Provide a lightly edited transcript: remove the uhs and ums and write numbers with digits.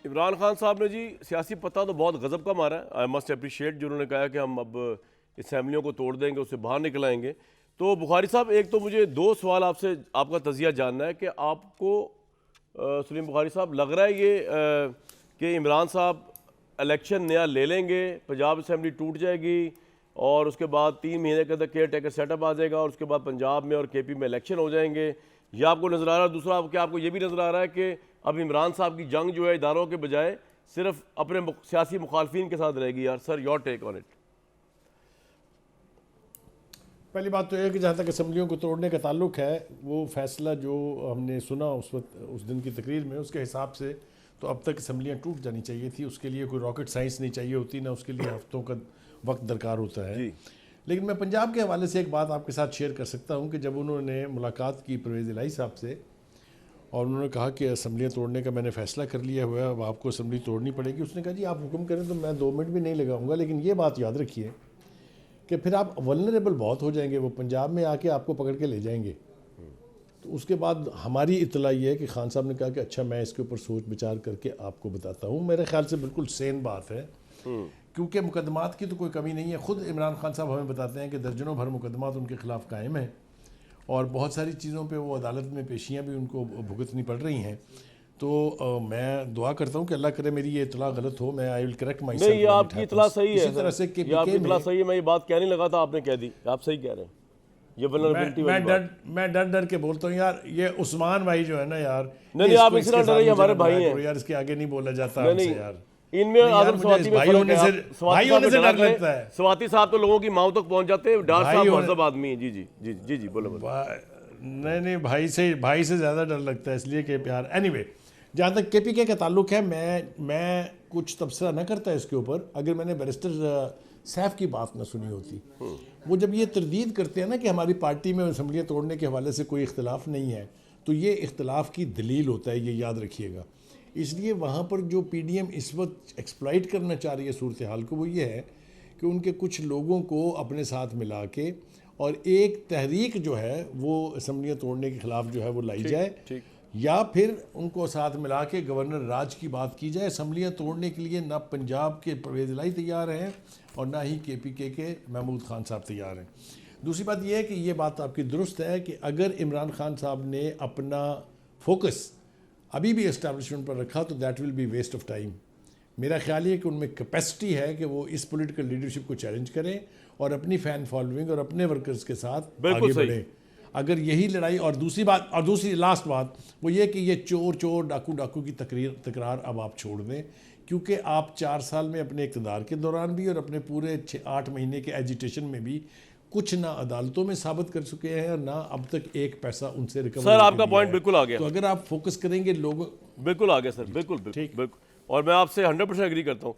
عمران خان صاحب نے جی سیاسی پتہ تو بہت غضب کا مارا ہے. آئی مسٹ اپریشیٹ جو انہوں نے کہا کہ ہم اب اسمبلیوں کو توڑ دیں گے, اس سے باہر نکل آئیں گے. تو بخاری صاحب ایک تو مجھے دو سوال آپ سے آپ کا تجزیہ جاننا ہے کہ آپ کو سلیم بخاری صاحب لگ رہا ہے یہ کہ عمران صاحب الیکشن نیا لے لیں گے, پنجاب اسمبلی ٹوٹ جائے گی اور اس کے بعد 3 مہینے کے اندر کیئر ٹیکر سیٹ اپ آ جائے گا اور اس کے بعد پنجاب میں اور کے پی میں الیکشن ہو جائیں گے, یا آپ کو نظر آ رہا ہے دوسرا کیا آپ کو یہ بھی نظر آ رہا ہے کہ اب عمران صاحب کی جنگ جو ہے اداروں کے بجائے صرف اپنے سیاسی مخالفین کے ساتھ رہے گی؟ یار سر یور ٹیک آن اٹ. پہلی بات تو یہ ہے کہ جہاں تک اسمبلیوں کو توڑنے کا تعلق ہے, وہ فیصلہ جو ہم نے سنا اس وقت اس دن کی تقریر میں, اس کے حساب سے تو اب تک اسمبلیاں ٹوٹ جانی چاہیے تھی. اس کے لیے کوئی راکٹ سائنس نہیں چاہیے ہوتی, نہ اس کے لیے ہفتوں کا وقت درکار ہوتا ہے. لیکن میں پنجاب کے حوالے سے ایک بات آپ کے ساتھ شیئر کر سکتا ہوں کہ جب انہوں نے ملاقات کی پرویز الہی صاحب سے اور انہوں نے کہا کہ اسمبلیاں توڑنے کا میں نے فیصلہ کر لیا ہوا ہے, اب آپ کو اسمبلی توڑنی پڑے گی. اس نے کہا جی آپ حکم کریں تو میں 2 منٹ بھی نہیں لگاؤں گا, لیکن یہ بات یاد رکھیے کہ پھر آپ ولنریبل بہت ہو جائیں گے, وہ پنجاب میں آ کے آپ کو پکڑ کے لے جائیں گے. تو اس کے بعد ہماری اطلاع یہ ہے کہ خان صاحب نے کہا کہ اچھا میں اس کے اوپر سوچ بچار کر کے آپ کو بتاتا ہوں. میرے خیال سے بالکل سین بات ہے, کیونکہ مقدمات کی تو کوئی کمی نہیں ہے. خود عمران خان صاحب ہمیں بتاتے ہیں کہ درجنوں بھر مقدمات ان کے خلاف قائم ہیں اور بہت ساری چیزوں پہ وہ عدالت میں پیشیاں بھی ان کو بھگتنی پڑ رہی ہیں. تو میں دعا کرتا ہوں کہ اللہ کرے میری یہ اطلاع غلط ہو, میں آئی ول کریکٹ مائی سیلف. نہیں, یہ آپ کی اطلاع صحیح ہے, اسی طرح سے یہ آپ کی اطلاع صحیح ہے, میں یہ بات کہنے لگا تھا آپ نے کہہ دی, آپ صحیح کہہ رہے ہیں. یہ ولنریبلٹی والی بات میں ڈر کے بولتا ہوں یار, یہ عثمان بھائی جو ہے نا یار, نہیں آپ اس طرح ڈرے, ہمارے بھائی ہیں یار, اس کے آگے نہیں بولا جاتا ہم سے یار. ان میں اعظم سواتی میں فرق ہے, بھائی ہونے سے ڈر لگتا ہے. سواتی صاحب تو لوگوں کی ماؤں تک پہنچ جاتے ہیں, ڈار صاحب مہذب آدمی ہیں. جی جی جی جی جی بولو. نہیں بھائی سے زیادہ ڈر لگتا ہے, اس لیے کہ پیار. اینی وے, جہاں تک کے پی کے کا تعلق ہے, میں کچھ تبصرہ نہ کرتا اس کے اوپر اگر میں نے بیرسٹر سیف کی بات نہ سنی ہوتی. وہ جب یہ تردید کرتے ہیں نا کہ ہماری پارٹی میں اسمبلیاں توڑنے کے حوالے سے کوئی اختلاف نہیں ہے, تو یہ اختلاف کی دلیل ہوتا ہے, یہ یاد رکھیے گا. اس لیے وہاں پر جو پی ڈی ایم اس وقت ایکسپلائٹ کرنا چاہ رہی ہے صورتحال کو, وہ یہ ہے کہ ان کے کچھ لوگوں کو اپنے ساتھ ملا کے اور ایک تحریک جو ہے وہ اسمبلیاں توڑنے کے خلاف جو ہے وہ لائی جائے, یا پھر ان کو ساتھ ملا کے گورنر راج کی بات کی جائے. اسمبلیاں توڑنے کے لیے نہ پنجاب کے پرویز الہی تیار ہیں اور نہ ہی کے پی کے محمود خان صاحب تیار ہیں. دوسری بات یہ ہے کہ یہ بات آپ کی درست ہے کہ اگر عمران خان صاحب نے اپنا فوکس ابھی بھی اسٹیبلشمنٹ پر رکھا تو that will be waste of time. میرا خیال یہ کہ ان میں کیپیسٹی ہے کہ وہ اس پولیٹیکل لیڈرشپ کو چیلنج کریں اور اپنی فین فالوئنگ اور اپنے ورکرز کے ساتھ آگے بڑھیں. اگر یہی لڑائی, اور دوسری لاسٹ بات وہ یہ کہ یہ چور ڈاکو کی تکرار اب آپ چھوڑ دیں, کیونکہ آپ 4 سال میں اپنے اقتدار کے دوران بھی اور اپنے پورے 8 مہینے کے ایجیٹیشن میں بھی کچھ نہ عدالتوں میں ثابت کر چکے ہیں اور نہ اب تک ایک پیسہ ان سے ریکور. سر آپ کا پوائنٹ بالکل آ گیا. تو اگر آپ فوکس کریں گے لوگوں, بالکل آ گیا سر, بالکل بالکل. اور میں آپ سے 100% ایگری کرتا ہوں.